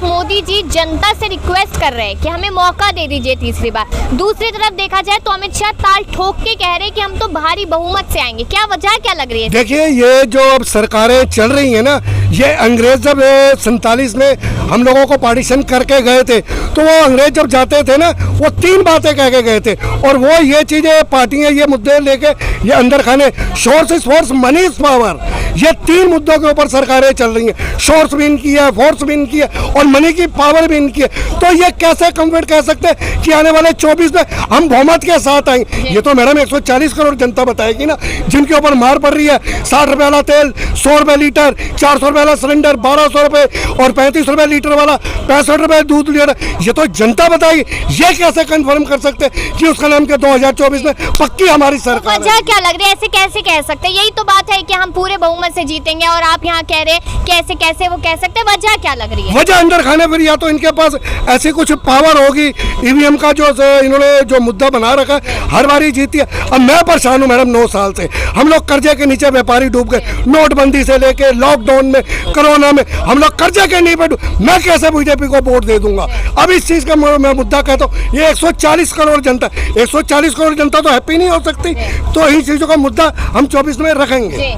तरफ मोदी जी जनता से रिक्वेस्ट कर रहे हैं कि हमें मौका दे दीजिए तीसरी बार, दूसरी तरफ देखा जाए तो अमित शाह ताल ठोक के कह रहे हैं कि हम तो भारी बहुमत से आएंगे। क्या वजह क्या लग रही है? देखिए, ये जो अब सरकारें चल रही है ना, ये अंग्रेज जब 47 में हम लोगों को पार्टीशन करके गए थे, तो वो अंग्रेज जब जाते थे ना, वो 3 बातें कह के गए थे, और वो ये चीजें पार्टियां ये मुद्दे लेके ये अंदर खाने, source is force, money is power, ये 3 मुद्दों के ऊपर सरकारें चल रही हैं। सोर्स भी इनकी है, फोर्स भी इनकी है, और मनी की पावर भी इनकी है। तो ये कैसे कन्वर्ट कह सकते हैं कि आने वाले 24 में हम बहुमत के साथ आएंगे? ये तो मैडम 140 करोड़ जनता बताएगी ना, जिनके ऊपर मार पड़ रही है। 60 रुपए वाला तेल 100 रुपए लीटर, 400 रुपए वाला सिलेंडर 1200 रुपए, और 35 रुपए लीटर वाला 65 रुपए दूध लीटर। ये तो जनता बताएगी। ये कैसे कन्फर्म कर सकते हैं कि उसका नाम के 2024 में पक्की हमारी सरकार है? वजह क्या लग रही है? ऐसे कैसे कह सकते हैं? यही तो बात है कि हम पूरे बहुमत से जीतेंगे, और आप यहाँ कह रहे हैं कैसे कैसे वो कह सकते हैं? वजह क्या लग रही है? वजह अंदर खाने, फिर या तो इनके पास ऐसी कुछ पावर होगी, ईवीएम का जो इन्होंने जो मुद्दा बना रखा है, हर बारी जीती है। अब मैं परेशान हूँ मैडम, 9 साल से हम लोग कर्जे के नीचे व्यापारी डूब गए, नोटबंदी से लेके लॉकडाउन में, कोरोना में, हम लोग कर्जे के नीचे डूब। मैं कैसे बीजेपी को वोट दे दूंगा? अब इस चीज का मैं मुद्दा कहता हूँ, ये 140 करोड़ जनता, 140 करोड़ जनता तो हैप्पी नहीं हो सकती, तो इन चीजों का मुद्दा हम 24 में रखेंगे।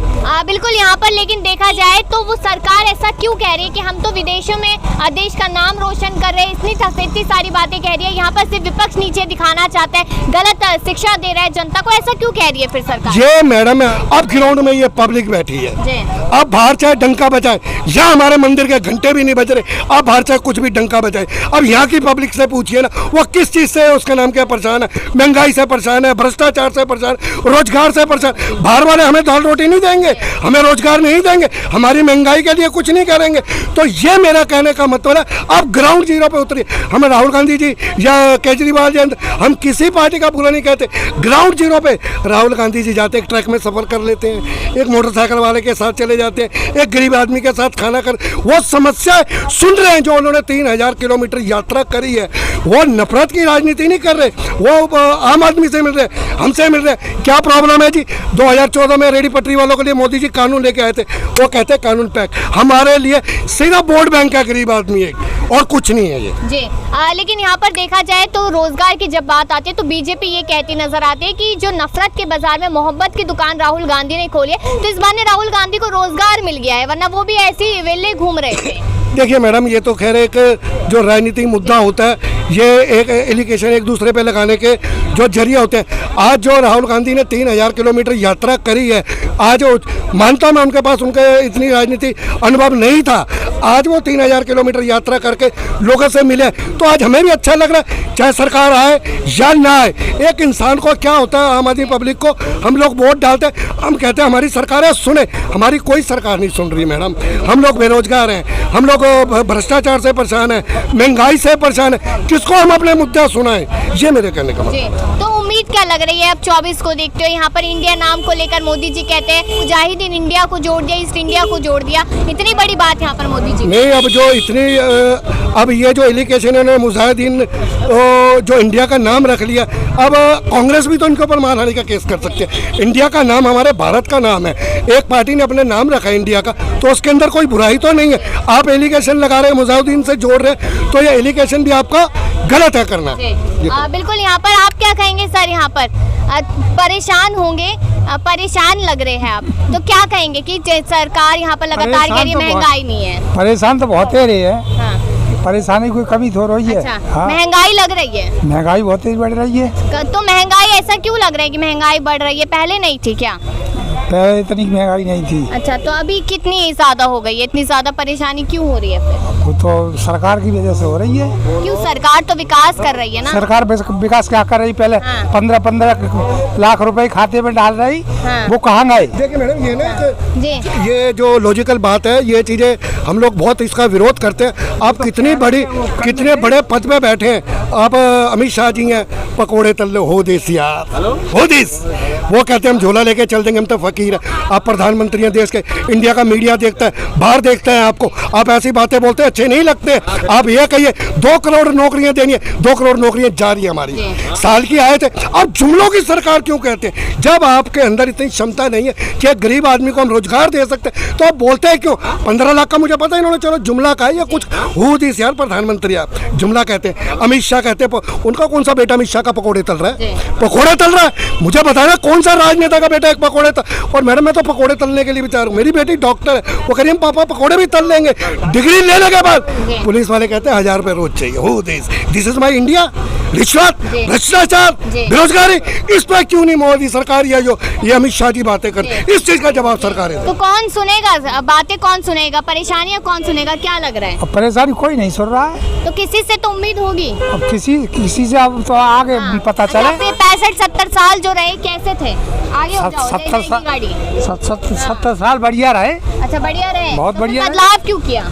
बिल्कुल यहाँ पर, लेकिन देखा जाए तो वो सरकार ऐसा क्यों कह रही है कि हम तो विदेशों में देश का नाम रोशन कर रहे हैं, इतनी सारी बातें कह रही है, यहाँ पर सिर्फ विपक्ष नीचे दिखाना चाहता है, गलत शिक्षा दे रहा है जनता को, ऐसा क्यों कह रही है फिर सरकार? ये मैडम, अब ग्राउंड में ये पब्लिक बैठी है, अब बाहर चाहे डंका बजाए, या हमारे मंदिर के घंटे भी नहीं बज रहे, अब बाहर चाहे कुछ भी डंका बजाए। अब यहाँ की पब्लिक से पूछिए ना, वो किस चीज से उसका नाम क्या परेशान है? महंगाई से परेशान है, भ्रष्टाचार से परेशान, रोजगार से परेशान। बाहर वाले हमें दाल रोटी नहीं देंगे, हमें रोजगार नहीं देंगे, हमारी महंगाई के लिए कुछ नहीं करेंगे। तो ये मेरा कहने का मतलब है, अब ग्राउंड जीरो पे उतरिए। हमें राहुल गांधी जी या केजरीवाल जी, हम किसी पार्टी का बुरा नहीं कहते, ग्राउंड जीरो पे राहुल गांधी जी जाते, एक ट्रक में सफर कर लेते हैं, एक मोटरसाइकिल वाले के साथ चले जाते हैं, एक गरीब आदमी के साथ खाना कर, वो समस्या सुन रहे हैं। जो उन्होंने 3000 किलोमीटर यात्रा करी है, वो नफरत की राजनीति नहीं कर रहे, वो आम आदमी से मिल रहे, हमसे मिल रहे। क्या प्रॉब्लम है जी? 2014 में रेडी पटरी वालों के लिए मोदी जी कानून लेके आए थे, वो कहते हैं कानून पैक, हमारे लिए सिर्फ वोट बैंक का गरीब आदमी है और कुछ नहीं है ये जी। लेकिन यहाँ पर देखा जाए तो रोजगार की जब बात आती है तो बीजेपी ये कहती नजर आती है कि जो नफरत के बाजार में मोहब्बत की दुकान राहुल गांधी ने खोली है, तो इस बार ने राहुल गांधी को रोजगार मिल गया है, वरना वो भी ऐसे ही वेले घूम रहे थे। देखिए मैडम, ये तो खैर एक जो राजनीतिक मुद्दा होता है, ये एक एलिगेशन एक दूसरे पे लगाने के जो जरिए होते हैं। आज जो राहुल गांधी ने 3000 किलोमीटर यात्रा करी है, आज मानता मैं उनके पास उनके इतनी राजनीति अनुभव नहीं था, आज वो 3000 किलोमीटर यात्रा करके लोगों से मिले, तो आज हमें भी अच्छा लग रहा है, चाहे सरकार आए या ना आए। एक इंसान को क्या होता है, आम आदमी पब्लिक को हम लोग वोट डालते हैं, हम कहते हैं हमारी सरकार है, सुने। हमारी कोई सरकार नहीं सुन रही मैडम। हम लोग बेरोजगार हैं, हम लोग भ्रष्टाचार से परेशान है, महंगाई से परेशान है, किसको हम अपने मुद्दे सुनाएं? ये मेरे कहने का मतलब। तो उम्मीद क्या लग रही है अब 24 को देखते हो? यहाँ पर इंडिया नाम को लेकर मोदी जी कहते हैं मुजाहिदीन इंडिया को जोड़ दिया, ईस्ट इंडिया को जोड़ दिया, इतनी बड़ी बात यहाँ पर मोदी जी नहीं। अब जो इतनी अब ये जो एलिगेशन है मुजाहिदीन जो इंडिया का नाम रख लिया, अब कांग्रेस भी तो इनके ऊपर मानहानि का केस कर सकते हैं। इंडिया का नाम हमारे भारत का नाम है, एक पार्टी ने अपने नाम रखा है इंडिया का, तो उसके अंदर कोई बुराई तो नहीं है। आप एलिगेशन लगा रहे हैं, मुजाहिदीन से जोड़ रहे हैं, तो ये एलिगेशन भी आपका गलत है करना। बिल्कुल। यहाँ पर आप क्या कहेंगे सर? यहाँ पर परेशान होंगे, परेशान लग रहे हैं आप, तो क्या कहेंगे कि सरकार यहाँ पर लगातार कह रही है महंगाई नहीं है? परेशान तो बहुत ही रही है। हाँ। परेशानी कोई कमी थोड़ी रही है। अच्छा। हाँ। महंगाई लग रही है? महंगाई बहुत ही बढ़ रही है। तो महंगाई ऐसा क्यों लग रहा है कि महंगाई बढ़ रही है? पहले नहीं थी क्या? पहले इतनी महंगाई नहीं थी। अच्छा, तो अभी कितनी ज्यादा हो गई है? इतनी ज्यादा परेशानी क्यों हो रही है फिर? वो तो सरकार की वजह से हो रही है। क्यों? सरकार तो विकास कर रही है ना। सरकार विकास क्या कर रही? पहले 15-15 लाख रुपए खाते में डाल रही। हाँ। वो कहाँ गए? देखिए मैडम, ये ना ये जो लॉजिकल बात है, ये चीजें हम लोग बहुत इसका विरोध करते हैं। आप कितने बड़े पद पे बैठे हैं, आप अमित शाह जी हैं, पकोड़े तल्ले हो दिस यार, हो दिस वो कहते हैं हम झोला लेके चल देंगे, हम तो फकीर है। आप प्रधानमंत्री हैं देश के, इंडिया का मीडिया देखता है, बाहर देखते हैं आपको, आप ऐसी बातें बोलते हैं, अच्छे नहीं लगते। आप ये कहिए 2 करोड़ नौकरियां देनी है, 2 करोड़ नौकरियां जारी है हमारी, साल की आए थे। अब जुमलों की सरकार क्यों कहते हैं? जब आपके अंदर इतनी क्षमता नहीं है कि एक गरीब आदमी को हम रोजगार दे सकते हैं, तो आप बोलते हैं क्यों? 15 लाख का मुझे पता है, इन्होंने चलो जुमला कहा है या कुछ हूद इस यार प्रधानमंत्री आप जुमला कहते हैं। अमित शाह कहते हैं, उनका कौन सा बेटा अमित शाह का पकौड़े तल रहा है? पकौड़े तल रहा है? मुझे बताना कौन सा राजनेता का बेटा एक पकौड़े तल? और मैडम मैं तो पकौड़े तलने के लिए भी तैयार हूँ, मेरी बेटी डॉक्टर है, वो कह रही है पापा पकौड़े भी तल लेंगे। डिग्री लेने के बाद पुलिस वाले कहते हैं 1000 रुपये रोज चाहिए। हो दिस इज माई इंडिया। रिश्वत, भ्रष्टाचार, बेरोजगारी, इस पर क्यों नहीं मोदी सरकार या जो ये अमित शाह जी बातें करते, इस चीज का जवाब सरकार है। तो कौन सुनेगा बातें, कौन सुनेगा परेशानियां, कौन सुनेगा? क्या लग रहा है? अब परेशानी कोई नहीं सुन रहा है, तो किसी से तो उम्मीद होगी। अब किसी से अब तो आगे पता चले। 65-70 साल जो रहे कैसे थे? आगे हो जाओ, 70 साल बढ़िया रहे। अच्छा बढ़िया रहे, बहुत बढ़िया। बदलाव क्यों किया?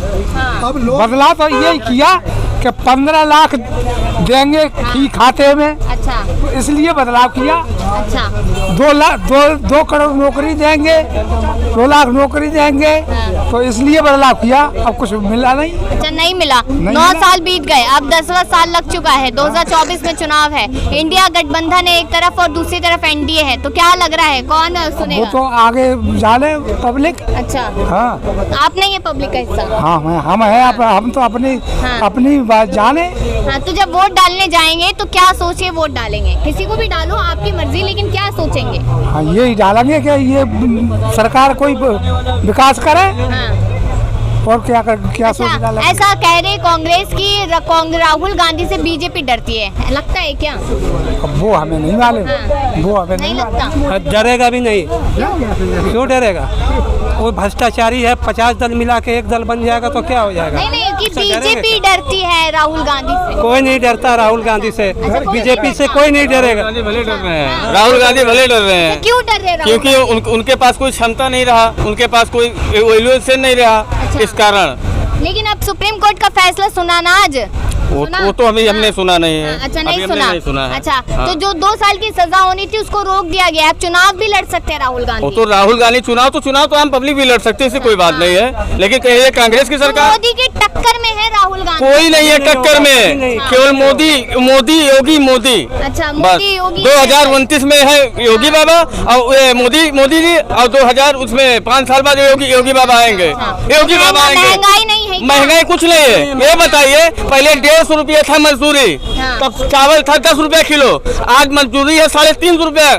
अब लोग बदलाव तो यही किया कि 15 लाख देंगे खाते में, अच्छा इसलिए बदलाव किया। अच्छा 2 करोड़ नौकरी देंगे, 2 लाख नौकरी देंगे, तो इसलिए बदलाव किया। अब कुछ मिला नहीं। अच्छा नहीं मिला। 9 साल बीत गए, अब 10वां साल लग चुका है। 2024 में चुनाव है, इंडिया गठबंधन है एक तरफ और दूसरी तरफ एनडीए है, तो क्या लग रहा है कौन सुनेगा? वो तो आगे जाने पब्लिक। अच्छा हाँ, आप नहीं है पब्लिक का हिस्सा? हाँ हम है, हम तो अपनी बात जाने। हाँ, तो जब वोट डालने जाएंगे तो क्या सोचिए वोट डालेंगे? किसी को भी डालो, आपकी मर्जी, लेकिन क्या सोचेंगे? हाँ, यही डालेंगे कि ये सरकार कोई विकास करे। हाँ। और क्या सोच डालेंगे? ऐसा कह रहे कांग्रेस की राहुल गांधी से बीजेपी डरती है, लगता है क्या? अब वो हमें नहीं मालूम। वो हमें नहीं नहीं लगता। डरेगा भी नहीं, क्यों डरेगा? वो भ्रष्टाचारी है, 50 दल मिला के एक दल बन जाएगा तो क्या हो जाएगा? नहीं कि बीजेपी डरती है राहुल गांधी से। कोई नहीं डरता राहुल गांधी से, बीजेपी से कोई नहीं डरेगा। भले डर रहे हैं, राहुल गांधी भले डर रहे हैं। क्यों डर रहे? क्योंकि उनके पास कोई क्षमता नहीं रहा, उनके पास कोई वैल्यूएशन नहीं रहा, इस कारण। लेकिन अब सुप्रीम कोर्ट का फैसला सुना ना आज? वो तो हमने सुना नहीं है। अच्छा नहीं सुना है। अच्छा हाँ। तो जो 2 साल की सजा होनी थी उसको रोक दिया गया, अब चुनाव भी लड़ सकते हैं राहुल गांधी। वो तो राहुल गांधी चुनाव तो आम पब्लिक भी लड़ सकते हैं, इससे कोई बात नहीं है। लेकिन कहिए कांग्रेस की सरकार मोदी की टक्कर में है राहुल गांधी? कोई नहीं है टक्कर में, केवल मोदी योगी। अच्छा बस मोदी योगी। 2029 में है योगी बाबा और मोदी जी, और 2000 उसमें 5 साल बाद योगी बाबा आएंगे। योगी बाबा आएंगे। महंगाई नहीं है? महंगाई कुछ नहीं है। ये बताइए, पहले 150 रुपया था मजदूरी, तब चावल था 10 रुपया किलो, आज मजदूरी है 350 रुपया,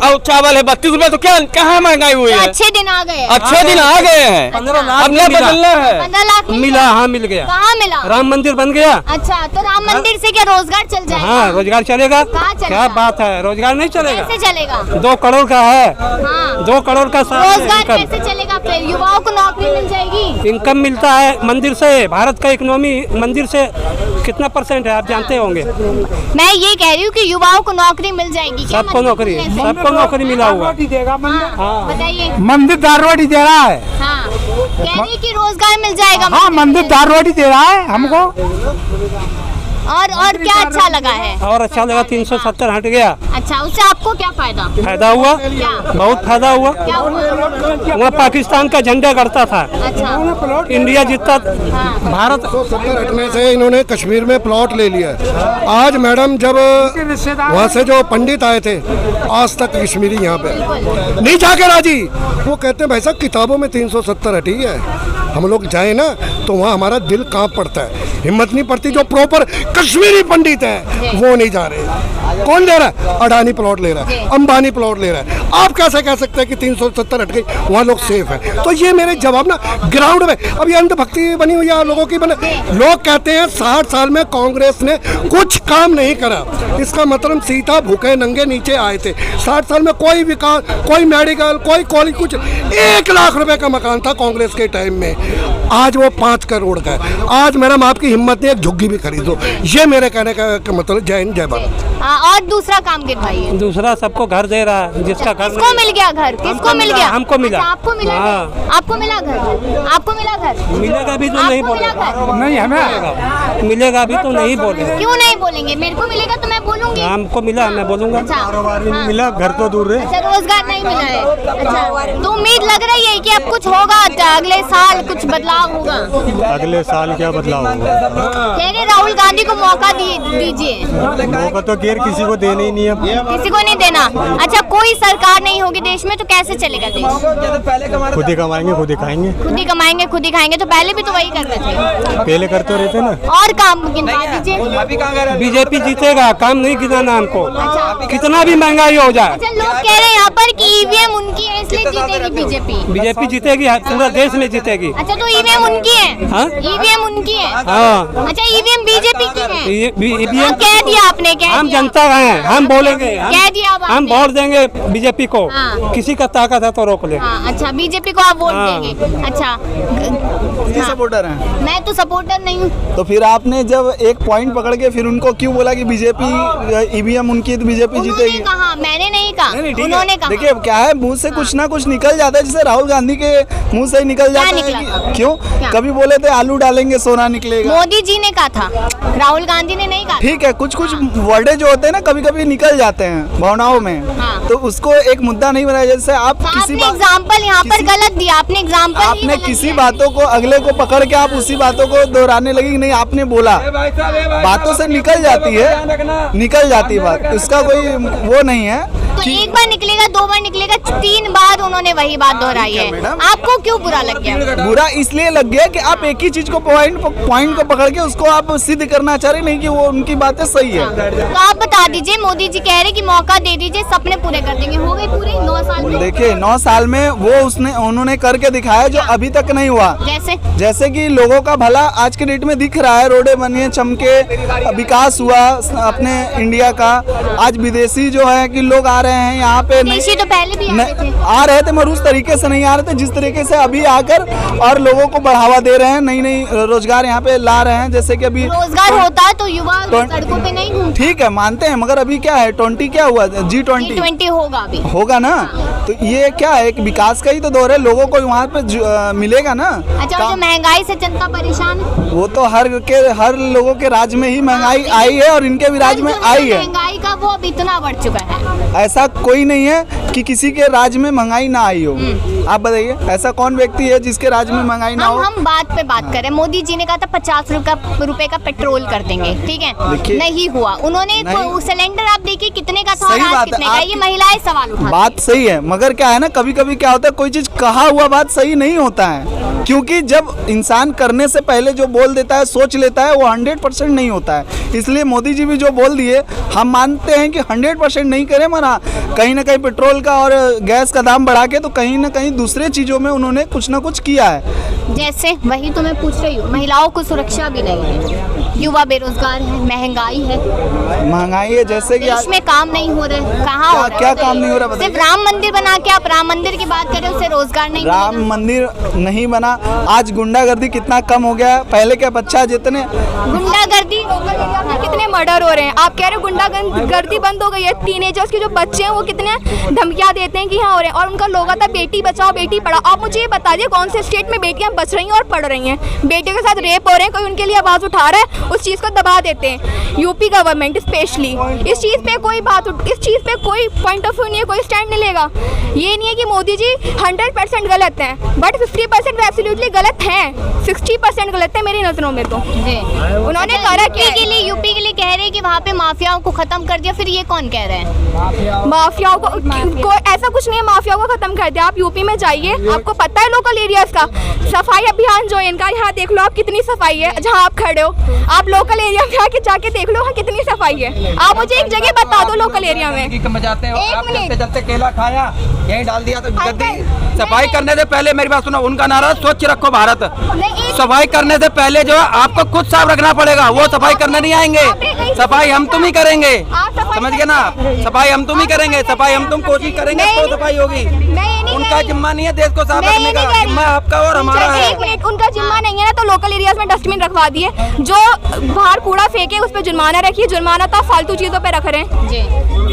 और चावल है 32 रुपया। तो क्या कहाँ महंगाई हुई है? अच्छे दिन आ गए, अच्छे दिन आ गए हैं। 15 लाख अब न बदलना है। 15 लाख मिला, हाँ मिल गया। कहाँ मिला? राम मंदिर बन गया। अच्छा तो राम मंदिर से क्या रोजगार चल जाएगा? हाँ रोजगार चलेगा। कहाँ चलेगा? क्या बात है, रोजगार नहीं चलेगा। कैसे चलेगा? 2 करोड़ का है, हाँ 2 करोड़ का रोजगार कैसे चलेगा? फिर युवाओं को नौकरी मिल जाएगी? इनकम मिलता है मंदिर से। भारत का इकोनॉमी मंदिर से कितना % है आप जानते होंगे। मैं ये कह रही हूँ कि युवाओं को नौकरी मिल जाएगी। क्या सबको मतलब नौकरी, ऐसे? सबको नौकरी मिला हुआ। देगा मंदिर। हाँ, बताइए। मंदिर दाल रोटी दे रहा है। हाँ कह रही कि रोजगार मिल जाएगा। हाँ, मंदिर दाल रोटी दे रहा है हमको। और क्या अच्छा लगा है? और अच्छा लगा 370 हट गया। अच्छा उससे आपको क्या फायदा? फायदा हुआ, क्या? बहुत फायदा हुआ। क्या हुआ? वहाँ पाकिस्तान का झंडा गड़ता था, अच्छा इंडिया जीतता। हाँ। भारत 170 हटने से इन्होंने कश्मीर में प्लॉट ले लिया है। आज मैडम जब वहाँ से जो पंडित आए थे, आज तक कश्मीरी यहाँ पे नहीं जाके राजी, वो कहते हैं भाई साहब किताबों में 370 हटी है, हम लोग जाए ना तो वहाँ हमारा दिल कांप पड़ता है, हिम्मत नहीं पड़ती। जो प्रॉपर कश्मीरी पंडित है वो नहीं जा रहे। कौन ले रहा है? अडानी प्लॉट ले रहा है, अंबानी प्लॉट ले रहा है। आप कैसे कह सकते हैं कि 370 हट गई, वहाँ लोग सेफ है? तो ये मेरे जवाब ना ग्राउंड में, अब ये अंधभक्ति बनी हुई है लोगों की बने। लोग कहते हैं 60 साल में कांग्रेस ने कुछ काम नहीं करा, इसका मतलब सीता भूखे नंगे नीचे आए थे। 60 साल में कोई विकास, कोई मेडिकल, कोई कॉलेज, कुछ 1 लाख रुपए का मकान था कांग्रेस के टाइम में, आज वो 5 करोड़ का है। आज मैडम आपकी हिम्मत नहीं एक झुग्गी भी खरीदो। ये मेरे कहने का मतलब। जय हिंद, जय भारत। और दूसरा काम गिनवाइए। दूसरा सबको घर दे रहा है, जिसका घर किसको मिल गया घर? किसको मिल गया? हमको मिला। अच्छा, आपको मिला? हाँ। आपको मिला घर? आपको मिला घर? मिलेगा भी तो नहीं आपको मिला बोलेगा। घर? नहीं हमें मिलेगा भी तो नहीं बोलेगा। क्यों नहीं बोलेंगे? मेरे को मिलेगा तो मैं बोलूंगी। हमको मिला, मैं बोलूंगा। अच्छा, हाँ। मिला, घर तो दूर है। अच्छा, रोजगार नहीं मिला है। अच्छा, तो उम्मीद लग रही है कि अब कुछ होगा, अगले साल कुछ बदलाव होगा। अगले साल क्या बदलाव होगा? कह रहे राहुल गांधी को मौका दीजिए। मौका तो गैर किसी को देना ही नहीं है। किसी को नहीं देना। अच्छा, कोई सरकार नहीं होगी देश में तो कैसे चलेगा देश? खुद ही कमाएंगे, खुद ही खाएंगे। खुद ही कमाएंगे, खुद ही खाएंगे। तो पहले भी तो वही कर रहे थे। पहले करते रहते ना। और काम गिनवा दीजिए। बीजेपी जीतेगा, काम नहीं गिनाना हमको, अच्छा, कितना भी महंगाई हो जाए। अच्छा, लोग कह रहे हैं यहाँ पर कि ईवीएम उनकी है इसलिए जीतेगी बीजेपी। बीजेपी जीतेगी, पूरा देश में जीतेगी। अच्छा, तो ईवीएम उनकी है? हाँ? ईवीएम उनकी है? हाँ, अच्छा, ईवीएम बीजेपी की है? ईवीएम कह दिया आपने, कह हम दिया। जनता हैं, हम बोलेंगे, कह दिया अब हम आपने। वोट देंगे बीजेपी को। हाँ। किसी का ताकत है तो रोक ले। हाँ, अच्छा, बीजेपी को आप वोट हाँ। देंगे। अच्छा, किसके सपोर्टर हैं? मैं तो सपोर्टर नहीं हूँ। तो फिर आपने जब एक पॉइंट पकड़ के फिर उनको क्यों बोला कि बीजेपी ईवीएम उनकी है तो बीजेपी उन्होंने जीतेगी? कहा, मैंने नहीं कहा। ठीक है। उन्होंने कहा। देखिए क्या है, मुंह से कुछ ना कुछ निकल जाता है, जैसे राहुल गांधी के मुंह से ही निकल क्या जाता है निकला था? क्यों? क्या? कभी बोले थे आलू डालेंगे सोना निकलेगा। मोदी जी ने कहा था, राहुल गांधी ने नहीं कहा। ठीक है, कुछ कुछ वर्डे जो होते हैं ना कभी कभी निकल जाते हैं भावनाओं में। हाँ। तो उसको एक मुद्दा नहीं बनाया। जैसे आप तो किसी आपने एग्जाम्पल यहाँ पर किसी- गलत दिया। आपने एग्जाम्पल आपने किसी बातों को अगले को पकड़ के आप उसी बातों को दोहराने लगी कि नहीं आपने बोला, बातों से निकल जाती है, निकल जाती है बात, इसका कोई वो नहीं है। तो एक बार निकलेगा, दो बार निकलेगा, 3 बार उन्होंने वही बात दोहराई है। मैडम। आपको क्यों बुरा लग गया? बुरा इसलिए लग गया कि आप एक ही चीज को पॉइंट को पकड़ के उसको आप सिद्ध करना चाह रहे, नहीं कि वो उनकी बातें सही है। तो आप बता दीजिए, मोदी जी कह रहे कि मौका दे दीजिए, सपने पूरे कर देंगे। हो गए पूरे 9 साल में? देखिए 9 साल में वो उन्होंने करके दिखाया जो अभी तक नहीं हुआ। जैसे कि लोगों का भला आज के डेट में दिख रहा है, रोडे बनी चमके, विकास हुआ अपने इंडिया का। आज विदेशी जो है कि लोग आ रहे हैं यहाँ पे, विदेशी तो पहले भी आते थे। आ रहे थे मगर उस तरीके से नहीं आ रहे थे जिस तरीके से अभी आकर और लोगों को बढ़ावा दे रहे हैं, नई नई रोजगार यहाँ पे ला रहे हैं। जैसे कि अभी रोजगार होता है तो युवा सड़कों पे नहीं घूमते। ठीक है, मानते हैं, मगर अभी क्या है, 20 क्या हुआ, G20 होगा अभी। होगा ना। तो ये क्या है, एक विकास का ही तो दौर है, लोगों को वहाँ पे मिलेगा ना। अच्छा, और जो महंगाई से जनता परेशान है, वो तो हर लोगों के राज्य में ही महंगाई आई है और इनके भी राज्य में आई है। महंगाई का वो अब इतना बढ़ चुका है। ऐसा कोई नहीं है कि किसी के राज्य में महंगाई ना आई हो। आप बताइए, ऐसा कौन व्यक्ति है जिसके राज्य में महंगाई ना हो? हम बात पे बात करें। मोदी जी ने कहा था 50 रुपए का पेट्रोल कर देंगे, ठीक है, नहीं हुआ। उन्होंने सिलेंडर आप देखिए कितने का था और आज कितने का, ये महिलाएं सवाल उठाती हैं। बात सही है, मगर क्या है ना, कभी कभी क्या होता है, कोई चीज कहा हुआ बात सही नहीं होता है। क्योंकि जब इंसान करने से पहले जो बोल देता है, सोच लेता है, वो 100% नहीं होता है। इसलिए मोदी जी भी जो बोल दिए, हम मानते हैं कि 100% नहीं करें, मगर हाँ, कहीं ना कहीं पेट्रोल का और गैस का दाम बढ़ा के तो कहीं ना कहीं दूसरे चीज़ों में उन्होंने कुछ ना कुछ किया है। जैसे वही तो मैं पूछ रही हूँ, महिलाओं को सुरक्षा भी नहीं है, युवा बेरोजगार है, महंगाई है, महंगाई है, जैसे कि देश में काम नहीं हो रहे, कहाँ हो रहा है? क्या काम नहीं हो रहा सिर्फ राम मंदिर बना के आप राम मंदिर की बात करें, उससे रोजगार नहीं राम मंदिर नहीं बना। आज गुंडागर्दी कितना कम हो गया है, पहले क्या बच्चा जितने गुंडागर्दी, कितने मर्डर हो रहे हैं। आप कह रहे हो गुंडागर्दी बंद हो गई है, टीनेजर्स के जो बच्चे हैं वो कितने धमकियां देते हैं कि हाँ हो रहे हैं, और उनका लोग आता बेटी बचाओ बेटी पढ़ाओ। आप मुझे ये बता दिए कौन से स्टेट में बेटियां बच रही हैं और पढ़ रही हैं? बेटियों के साथ रेप हो रहे हैं, कोई उनके लिए आवाज़ उठा रहा है, उस चीज़ को दबा देते हैं। यूपी गवर्नमेंट स्पेशली इस चीज़ पे कोई इस चीज़ पे कोई पॉइंट ऑफ व्यू नहीं है, कोई स्टैंड नहीं लेगा। ये नहीं है कि मोदी जी 100% गलत हैं, बट 50% एब्सोल्युटली गलत हैं, 60% गलत है मेरी नज़रों में। तो उन्होंने करा क्या है? यूपी के लिए कह रहे हैं कि वहाँ पे माफियाओं को खत्म कर दिया, फिर ये कौन कह रहे हैं? माफियाओं को ऐसा कुछ नहीं है, माफियाओं को खत्म कर दिया। आप यूपी में जाइए, आपको पता है लोकल एरियाज का सफाई अभियान जो है इनका, यहाँ देख लो आप कितनी सफाई है जहाँ आप खड़े हो। आप लोकल एरिया में आके जाके देख लो वहाँ कितनी सफाई है। आप मुझे एक जगह बता दो लोकल एरिया में। एक मिनट, जब से केला खाया यही डाल दिया तो गद्दी। सफाई करने से पहले मेरी बात सुनो, उनका नारा स्वच्छ रखो भारत। सफाई करने से पहले जो है आपको खुद साफ रखना पड़ेगा, वो सफाई करने नहीं आएंगे। सफाई हम तुम ही करेंगे, समझ गए ना? सफाई हम तुम ही करेंगे, सफाई हम तुम कोशिश करेंगे तो सफाई होगी। मैं ये नहीं उनका जिम्मा नहीं है देश को साफ रखने का, जिम्मा आपका और हमारा है। एक मिनट, उनका जिम्मा नहीं है ना, तो लोकल एरियाज में डस्टबिन रखवा दिए, जो बाहर कूड़ा फेंके उस पर जुर्माना रखिए, जुर्माना तो फालतू चीजों पे रख रहे हैं जी।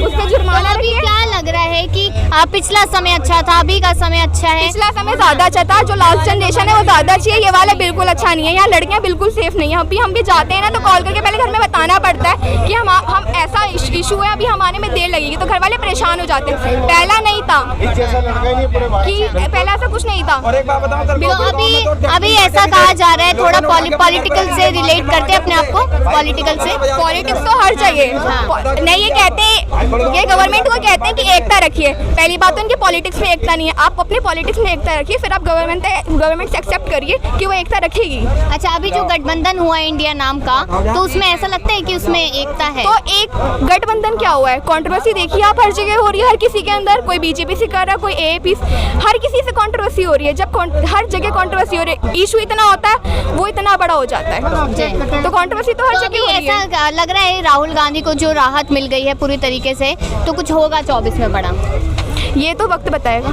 उस पर जुर्माना अभी रखिए। क्या लग रहा है कि पिछला समय अच्छा था, अभी का समय अच्छा है? पिछला समय ज्यादा अच्छा था, जो लास्ट जनरेशन है वो ज्यादा अच्छी है, ये वाला बिल्कुल अच्छा नहीं है। यहाँ लड़कियां बिल्कुल सेफ नहीं है। अभी हम भी जाते हैं ना तो कॉल करके पहले घर में बताना पड़ता है कि हम ऐसा इशू है, अभी हम आने में देर लगेगी, तो घर वाले परेशान हो जाते हैं। पहला नहीं था कि पहला ऐसा कुछ नहीं था। और एक बात बताऊं, तो अभी ऐसा कहा जा रहा है, थोड़ा पॉलिटिकल से रिलेट करते हैं अपने आप को, पॉलिटिकल से। पॉलिटिक्स तो हर जगह नहीं, ये कहते हैं, ये गवर्नमेंट को कहते हैं कि एकता रखिए। पहली बात तो इनके पॉलिटिक्स में एकता नहीं है, आप अपने पॉलिटिक्स में एकता रखिए, फिर आप गवर्नमेंट से एक्सेप्ट करिए कि वो एकता रखेगी। अच्छा, अभी जो गठबंधन हुआ है इंडिया नाम का, तो उसमें ऐसा लगता है कि उसमें एकता है? तो एक गठबंधन क्या हुआ है, कंट्रोवर्सी देखिए आप, हर जगह हो रही है, हर किसी के अंदर, कोई बीजेपी से कर रहा है, कोई एएपी, हर किसी से कंट्रोवर्सी हो रही है। जब हर जगह कंट्रोवर्सी हो रही है, इशू इतना होता है, वो इतना बड़ा हो जाता है, तो कंट्रोवर्सी तो हर जगह हो रही है। ऐसा लग रहा है राहुल गांधी को जो राहत मिल गई है पूरी तरीके से, तो कुछ होगा 24 में बड़ा? ये तो वक्त बताएगा।